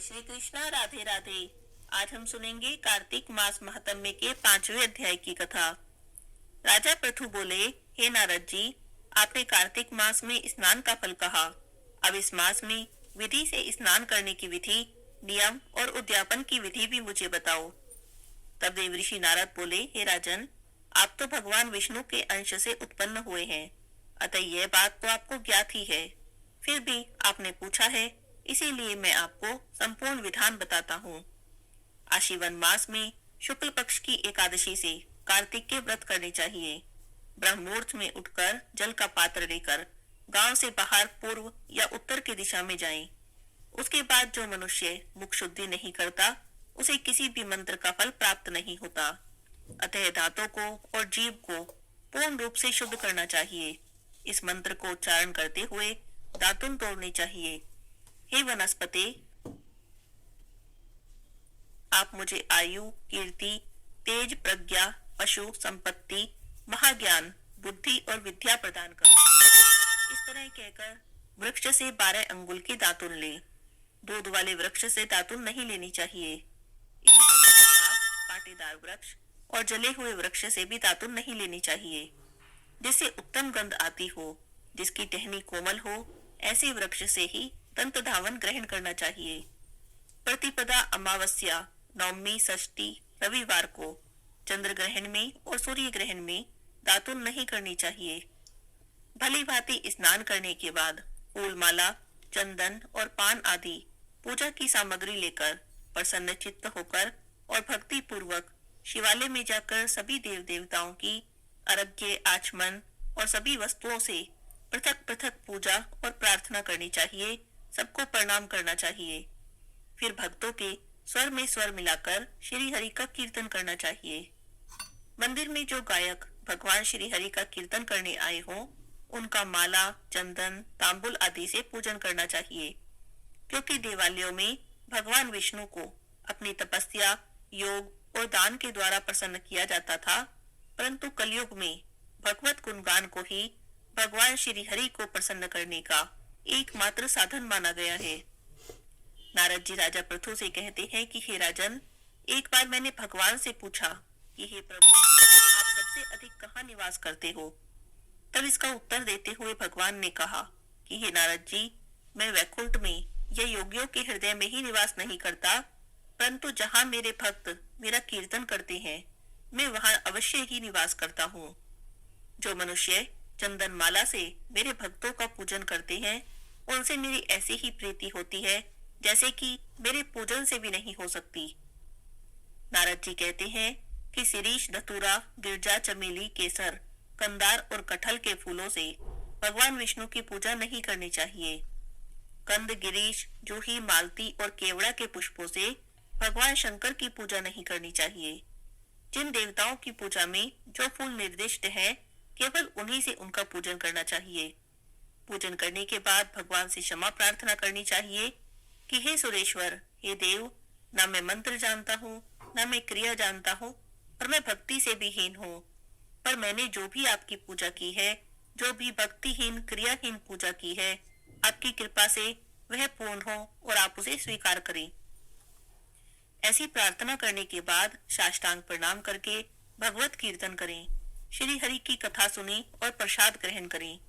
श्री कृष्णा, राधे राधे। आज हम सुनेंगे कार्तिक मास महात्म्य के 5वें अध्याय की कथा। राजा पृथु बोले, हे नारद जी, आपने कार्तिक मास में स्नान का फल कहा। अब इस मास में विधि से स्नान करने की विधि, नियम और उद्यापन की विधि भी मुझे बताओ। तब देवऋषि नारद बोले, हे राजन, आप तो भगवान विष्णु के अंश से उत्पन्न हुए हैं, अतः यह बात तो आपको ज्ञात ही है। फिर भी आपने पूछा है, इसीलिए मैं आपको संपूर्ण विधान बताता हूँ। आशीवन मास में शुक्ल पक्ष की एकादशी से कार्तिक के व्रत करने चाहिए। ब्रह्म मुहूर्त में उठकर जल का पात्र लेकर गांव से बाहर पूर्व या उत्तर की दिशा में जाएं। उसके बाद जो मनुष्य मुख शुद्धि नहीं करता, उसे किसी भी मंत्र का फल प्राप्त नहीं होता। अतः दांतों को और जीभ को पूर्ण रूप से शुद्ध करना चाहिए। इस मंत्र को उच्चारण करते हुए दातुन तोड़ने चाहिए। हे वनस्पति, आप मुझे आयु, कीर्ति, तेज, प्रज्ञा, पशु, संपत्ति, महाज्ञान, बुद्धि और विद्या प्रदान करो। इस तरह कहकर वृक्ष से 12 अंगुल की दातुन ले। दूध वाले वृक्ष से दातुन नहीं लेनी चाहिए। इसी तरह कांटेदार वृक्ष और जले हुए वृक्ष से भी दातुन नहीं लेनी चाहिए। जिससे उत्तम गंध आती हो, जिसकी टहनी कोमल हो, ऐसे वृक्ष से ही दंत धावन ग्रहण करना चाहिए। प्रतिपदा, अमावस्या, नवमी, षष्ठी, रविवार को चंद्र ग्रहण में और सूर्य ग्रहण में दातुन नहीं करनी चाहिए। भली भांति स्नान करने के बाद फूल माला, चंदन और पान आदि पूजा की सामग्री लेकर प्रसन्न चित्त होकर और भक्ति पूर्वक शिवालय में जाकर सभी देव देवताओं की अर्घ्य, आचमन और सभी वस्तुओं से पृथक पृथक पूजा और प्रार्थना करनी चाहिए। सबको प्रणाम करना चाहिए। फिर भक्तों के स्वर में स्वर मिलाकर श्री हरि का कीर्तन करना चाहिए। मंदिर में जो गायक भगवान श्री हरि का कीर्तन करने आए हों, उनका माला, चंदन, तांबुल आदि से पूजन करना चाहिए। क्योंकि देवालयों में भगवान विष्णु को अपनी तपस्या, योग और दान के द्वारा प्रसन्न किया जाता था, परंतु कलयुग में भगवत गुणगान को ही भगवान श्री हरि को प्रसन्न करने का एकमात्र साधन माना गया है। नारद जी राजा पृथु से कहते हैं कि हे राजन, एक बार मैंने भगवान से पूछा कि हे प्रभु, आप सबसे अधिक कहाँ निवास करते हो? तब इसका उत्तर देते हुए भगवान ने कहा कि हे नारद जी, मैं वैकुंठ में या योगियों के हृदय में ही निवास नहीं करता, परंतु जहाँ मेरे भक्त मेरा कीर्तन करते हैं, मैं वहां अवश्य ही निवास करता हूँ। जो मनुष्य चंदन माला से मेरे भक्तों का पूजन करते हैं, उनसे मेरी ऐसी ही प्रीति होती है जैसे कि मेरे पूजन से भी नहीं हो सकती। नारद जी कहते हैं कि शिरीष, धतूरा, गिरजा, चमेली, केसर, कंदार और कटहल के फूलों से भगवान विष्णु की पूजा नहीं करनी चाहिए। कंद, गिरीश, जूही, मालती और केवड़ा के पुष्पों से भगवान शंकर की पूजा नहीं करनी चाहिए। जिन देवताओं की पूजा में जो फूल निर्दिष्ट है, केवल उन्हीं से उनका पूजन करना चाहिए। पूजन करने के बाद भगवान से क्षमा प्रार्थना करनी चाहिए कि हे सुरेश्वर, हे देव, ना मैं मंत्र जानता हूँ, ना मैं क्रिया जानता हूँ, और मैं भक्ति से भी हीन हूँ। पर मैंने जो भी आपकी पूजा की है, जो भी भक्तिहीन क्रियाहीन पूजा की है, आपकी कृपा से वह पूर्ण हो और आप उसे स्वीकार करें। ऐसी प्रार्थना करने के बाद साष्टांग प्रणाम करके भगवत कीर्तन करें, श्री हरि की कथा सुने और प्रसाद ग्रहण करें।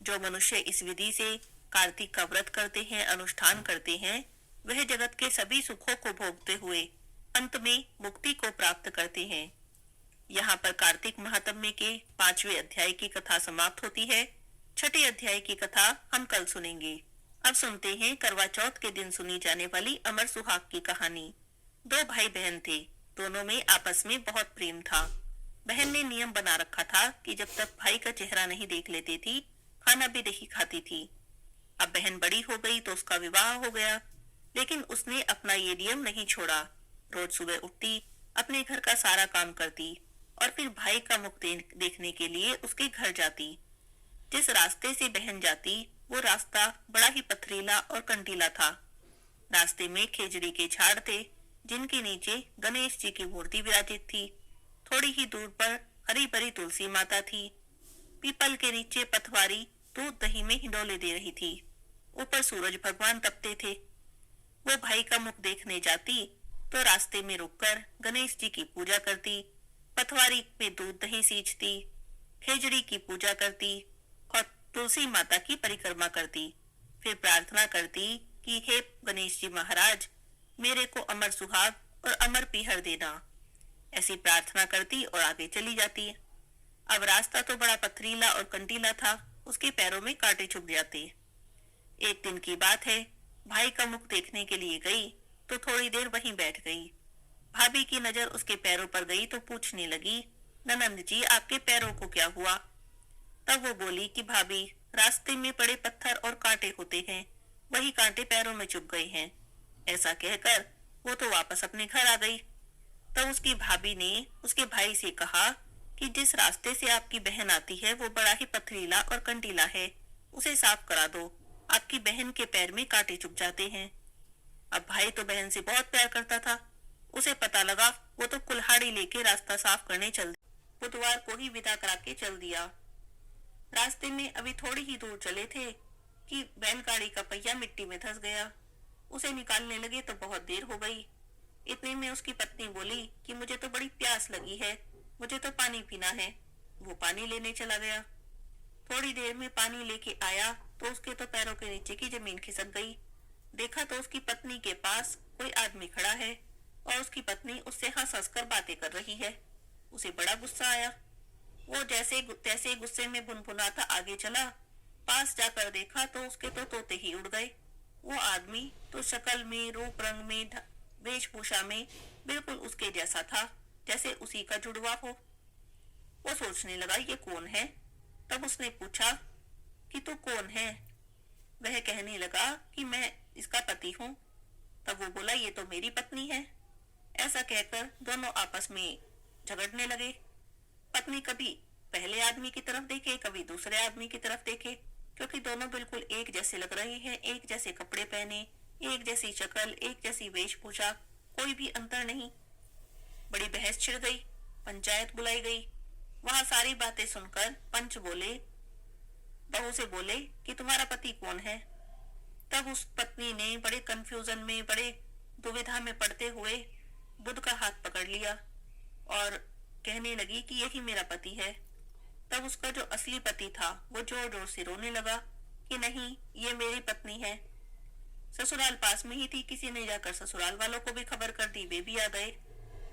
जो मनुष्य इस विधि से कार्तिक का व्रत करते हैं, अनुष्ठान करते हैं, वह जगत के सभी सुखों को भोगते हुए अंत में मुक्ति को प्राप्त करते हैं। यहाँ पर कार्तिक महात्म्य के 5वें अध्याय की कथा समाप्त होती है। 6ठे अध्याय की कथा हम कल सुनेंगे। अब सुनते हैं करवा चौथ के दिन सुनी जाने वाली अमर सुहाग की कहानी। 2 भाई बहन थे, दोनों में आपस में बहुत प्रेम था। बहन ने नियम बना रखा था कि जब तक भाई का चेहरा नहीं देख लेती थी, खाना भी नहीं खाती थी। अब बहन बड़ी हो गई तो उसका विवाह हो गया, लेकिन उसने अपना ये नियम नहीं छोड़ा। रोज सुबह उठती, अपने घर का सारा काम करती और फिर भाई का मुख देखने के लिए उसके घर जाती। जिस रास्ते से बहन जाती, वो रास्ता बड़ा ही पथरीला और कंटीला था। रास्ते में खेजड़ी के झाड़ थे, जिनके नीचे गणेश जी की मूर्ति विराजित थी। थोड़ी ही दूर पर हरी भरी तुलसी माता थी। पीपल के नीचे पथवारी दूध दही में हिंडोले दे रही थी। ऊपर सूरज भगवान तपते थे। वो भाई का मुख देखने जाती तो रास्ते में रुककर गणेश जी की पूजा करती, पथवारी में दूध दही सींचती, खेजड़ी की पूजा करती और तुलसी माता की परिक्रमा करती। फिर प्रार्थना करती कि हे गणेश जी महाराज, मेरे को अमर सुहाग और अमर पीहर देना। ऐसी प्रार्थना करती और आगे चली जाती। अब रास्ता तो बड़ा पथरीला और कंटीला था, उसके पैरों में कांटे चुभ जाते। एक दिन की बात है, भाई का मुख देखने के लिए गई तो थोड़ी देर वहीं बैठ गई। भाभी की नजर उसके पैरों पर गई तो पूछने लगी, ननंद जी आपके पैरों को क्या हुआ? तब वो बोली कि भाभी, रास्ते में पड़े पत्थर और कांटे होते हैं, वही कांटे पैरों में चुभ गए हैं। ऐसा कहकर वो तो वापस अपने घर आ गई। तब उसकी भाभी ने उसके भाई से कहा कि जिस रास्ते से आपकी बहन आती है वो बड़ा ही पथरीला और कंटीला है, उसे साफ करा दो, आपकी बहन के पैर में कांटे चुभ जाते हैं। अब भाई तो बहन से बहुत प्यार करता था, उसे पता लगा, वो तो कुल्हाड़ी लेके रास्ता साफ करने चल दिया। बुधवार को ही विदा करा के चल दिया। रास्ते में अभी थोड़ी ही दूर चले थे कि बैलगाड़ी का पहिया मिट्टी में धंस गया। उसे निकालने लगे तो बहुत देर हो गई। इतने में उसकी पत्नी बोली कि मुझे तो बड़ी प्यास लगी है, मुझे तो पानी पीना है। वो पानी लेने चला गया। थोड़ी देर में पानी लेके आया तो उसके तो पैरों के नीचे की जमीन खिसक गई। देखा तो उसकी पत्नी के पास कोई आदमी खड़ा है और उसकी पत्नी उससे हंस हंस कर बातें कर रही है। उसे बड़ा गुस्सा आया। वो जैसे तैसे गुस्से में भुनभुनाता आगे चला। पास जाकर देखा तो उसके तो तोते ही उड़ गए। वो आदमी तो शक्ल में, रूप रंग में, वेशभूषा में बिल्कुल उसके जैसा था, जैसे उसी का जुड़वा हो। वो सोचने लगा ये कौन है। तब उसने पूछा कि तू कौन है? वह कहने लगा कि मैं इसका पति हूँ। तब वो बोला ये तो मेरी पत्नी है। ऐसा कहकर दोनों आपस में झगड़ने लगे। पत्नी कभी पहले आदमी की तरफ देखे, कभी दूसरे आदमी की तरफ देखे, क्योंकि दोनों बिल्कुल एक जैसे लग रहे हैं, एक जैसे कपड़े पहने, एक जैसी शक्ल, एक जैसी वेशभूषा, कोई भी अंतर नहीं। बड़ी बहस छिड़ गई। पंचायत बुलाई गई। वहां सारी बातें सुनकर पंच बोले, बहू से बोले कि तुम्हारा पति कौन है? तब उस पत्नी ने बड़े कंफ्यूजन में, बड़े दुविधा में पड़ते हुए बुध का हाथ पकड़ लिया और कहने लगी कि यही मेरा पति है। तब उसका जो असली पति था वो जोर जोर से रोने लगा कि नहीं, ये मेरी पत्नी है। ससुराल पास में ही थी, किसी ने जाकर ससुराल वालों को भी खबर कर दी, वे भी आ गए।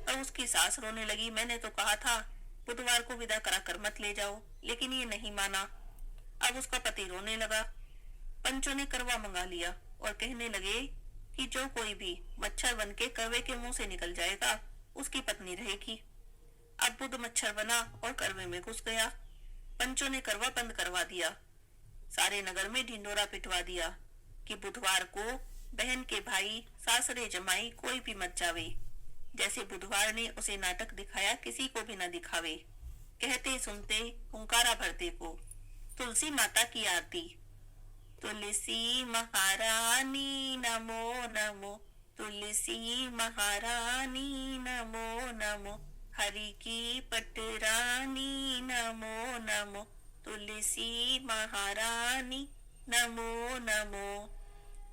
अब उसकी सास रोने लगी, मैंने तो कहा था बुधवार को विदा कराकर मत ले जाओ, लेकिन ये नहीं माना। अब उसका पति रोने लगा। पंचों ने करवा मंगा लिया और कहने लगे कि जो कोई भी मच्छर बन के करवे के मुंह से निकल जाएगा उसकी पत्नी रहेगी। अब बुध मच्छर बना और करवे में घुस गया। पंचों ने करवा बंद करवा दिया। सारे नगर में ढिंडोरा पिटवा दिया कि बुधवार को बहन के भाई, सासरे जमाई कोई भी मत जावे। जैसे बुधवार ने उसे नाटक दिखाया, किसी को भी न दिखावे। कहते सुनते हुंकारा भरते को। तुलसी माता की आरती। तुलसी महारानी नमो नमो, तुलसी महारानी नमो नमो, हरि की पटरानी नमो नमो, तुलसी महारानी नमो नमो।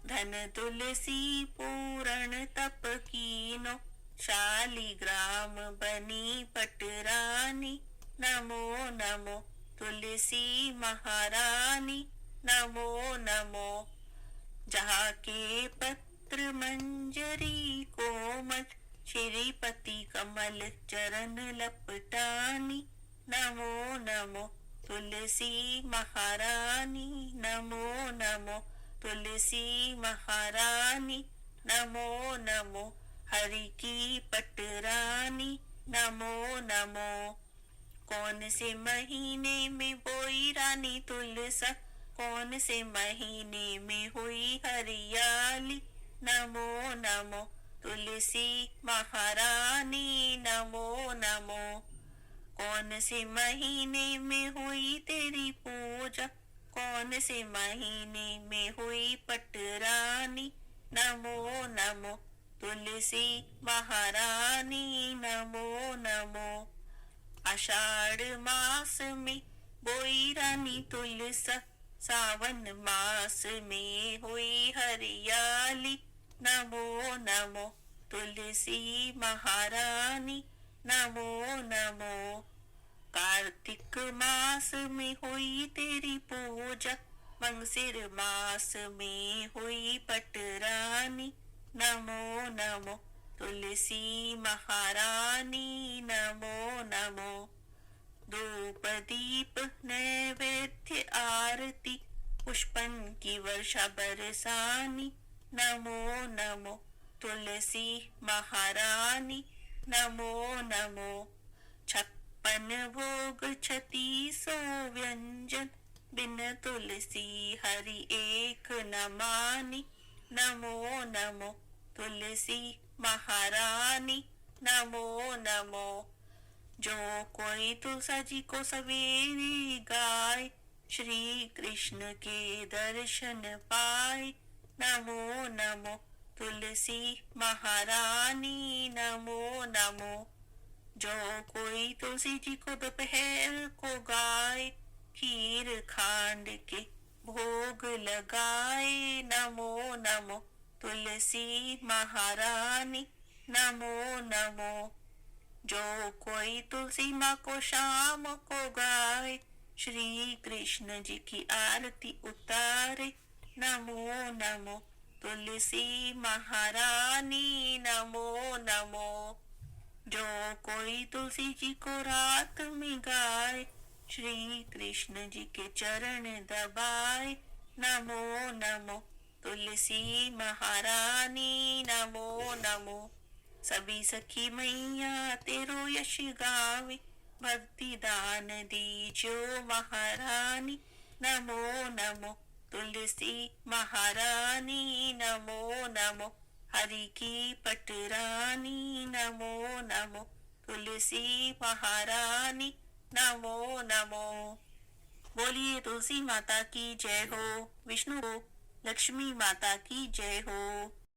धन तुलसी पूर्ण तप कीनो, शालिग्राम बनी पटरानी नमो नमो, तुलसी महारानी नमो नमो। जहाँ के पत्र मंजरी कोमल, श्रीपति कमल चरण लपटानी नमो नमो, तुलसी महारानी नमो नमो, तुलसी महारानी नमो नमो, हरि की पटरानी नमो नमो। कौन से महीने में बोई रानी तुलसा, कौन से महीने में हुई हरियाली नमो नमो, तुलसी महारानी नमो नमो। कौन से महीने में हुई तेरी पूजा, कौन से महीने में हुई पटरानी नमो नमो, तुलसी महारानी नमो नमो। आषाढ़ मास में बोई रानी तुलसा, सावन मास में हुई हरियाली नमो नमो तुलसी महारानी, नमो नमो। कार्तिक मास में हुई तेरी पूजा, मंगसिर मास में हुई पटरानी, नमो नमो तुलसी महारानी, नमो नमो। धूप दीप नैवेद्य आरती, पुष्पन की वर्षा बरसानी, नमो नमो तुलसी महारानी, नमो नमो। 56 भोग 36 व्यंजन, बिन तुलसी हरि एक न मानी, नमो नमो तुलसी महारानी, नमो नमो। जो कोई तुलसा जी को सवेरे गाए, श्री कृष्ण के दर्शन पाए, नमो नमो तुलसी महारानी, नमो नमो। जो कोई तुलसी जी को दोपहर को गाए, खीर खांड के भोग लगाए, नमो नमो तुलसी महारानी, नमो नमो। जो कोई तुलसी माँ को शाम को गाए, श्री कृष्ण जी की आरती उतारे, नमो नमो तुलसी महारानी, नमो नमो। जो कोई तुलसी जी को रात में गाए, श्री कृष्ण जी के चरण दबाए, नमो नमो तुलसी महारानी, नमो नमो। सभी सखी मैया तेरो यश गावे, भक्ति दान दीजो महारानी, नमो नमो तुलसी महारानी, नमो नमो। हरि की पटरानी, नमो नमो तुलसी महारानी, नमो नमो। बोलिए तुलसी माता की जय हो, विष्णु हो, लक्ष्मी माता की जय हो।